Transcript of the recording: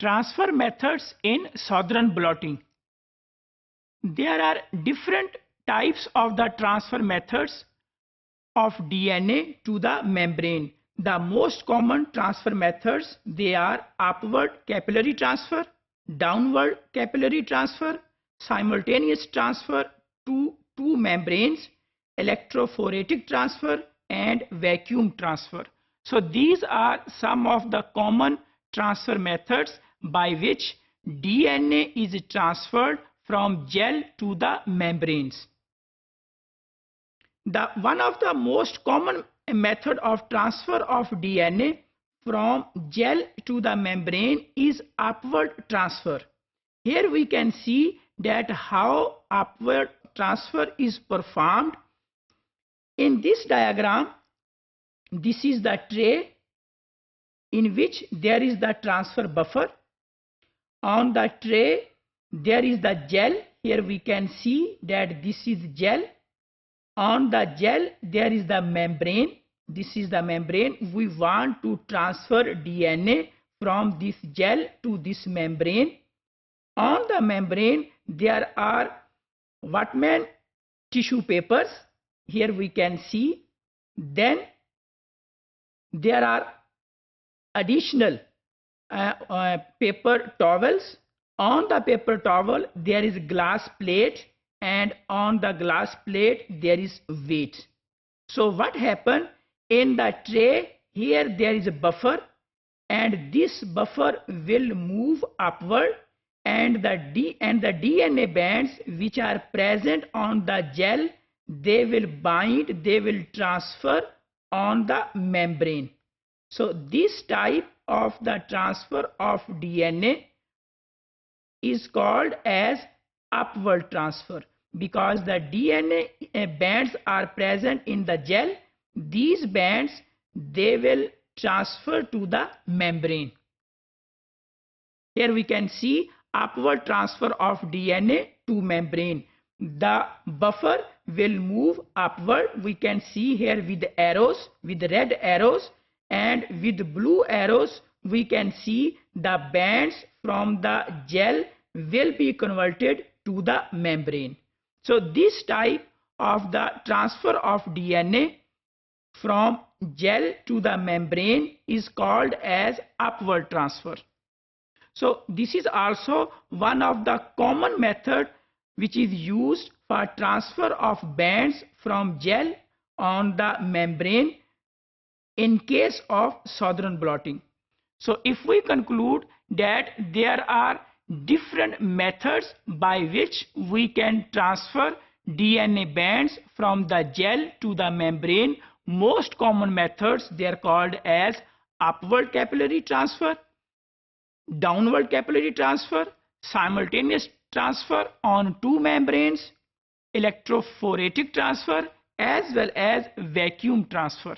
Transfer methods in Southern blotting. There are different types of the transfer methods of DNA to the membrane. The most common transfer methods, they are upward capillary transfer, downward capillary transfer, simultaneous transfer to two membranes, electrophoretic transfer and vacuum transfer. So these are some of the common transfer methods by which DNA is transferred from gel to the membranes. One of the most common method of transfer of DNA from gel to the membrane is upward transfer. Here we can see that how upward transfer is performed. In this diagram, this is the tray in which there is the transfer buffer. On the tray, there is the gel. Here we can see that this is gel. On the gel, there is the membrane. This is the membrane. We want to transfer DNA from this gel to this membrane. On the membrane, there are Whitman tissue papers. Here we can see. Then there are additional paper towels. On the paper towel, there is glass plate, and on the glass plate, there is weight. So what happened in the tray? Here there is a buffer, and this buffer will move upward, and the DNA bands which are present on the gel, they will bind, they will transfer on the membrane. So this type of the transfer of DNA is called as upward transfer, because the DNA bands are present in the gel. These bands, they will transfer to the membrane. Here we can see upward transfer of DNA to membrane. The buffer will move upward. We can see here with arrows, with red arrows, and with blue arrows we can see the bands from the gel will be converted to the membrane. So this type of the transfer of DNA from gel to the membrane is called as upward transfer. So this is also one of the common method which is used for transfer of bands from gel on the membrane in case of Southern blotting. So if we conclude that there are different methods by which we can transfer DNA bands from the gel to the membrane, most common methods, they are called as upward capillary transfer, downward capillary transfer, simultaneous transfer on two membranes, electrophoretic transfer, as well as vacuum transfer.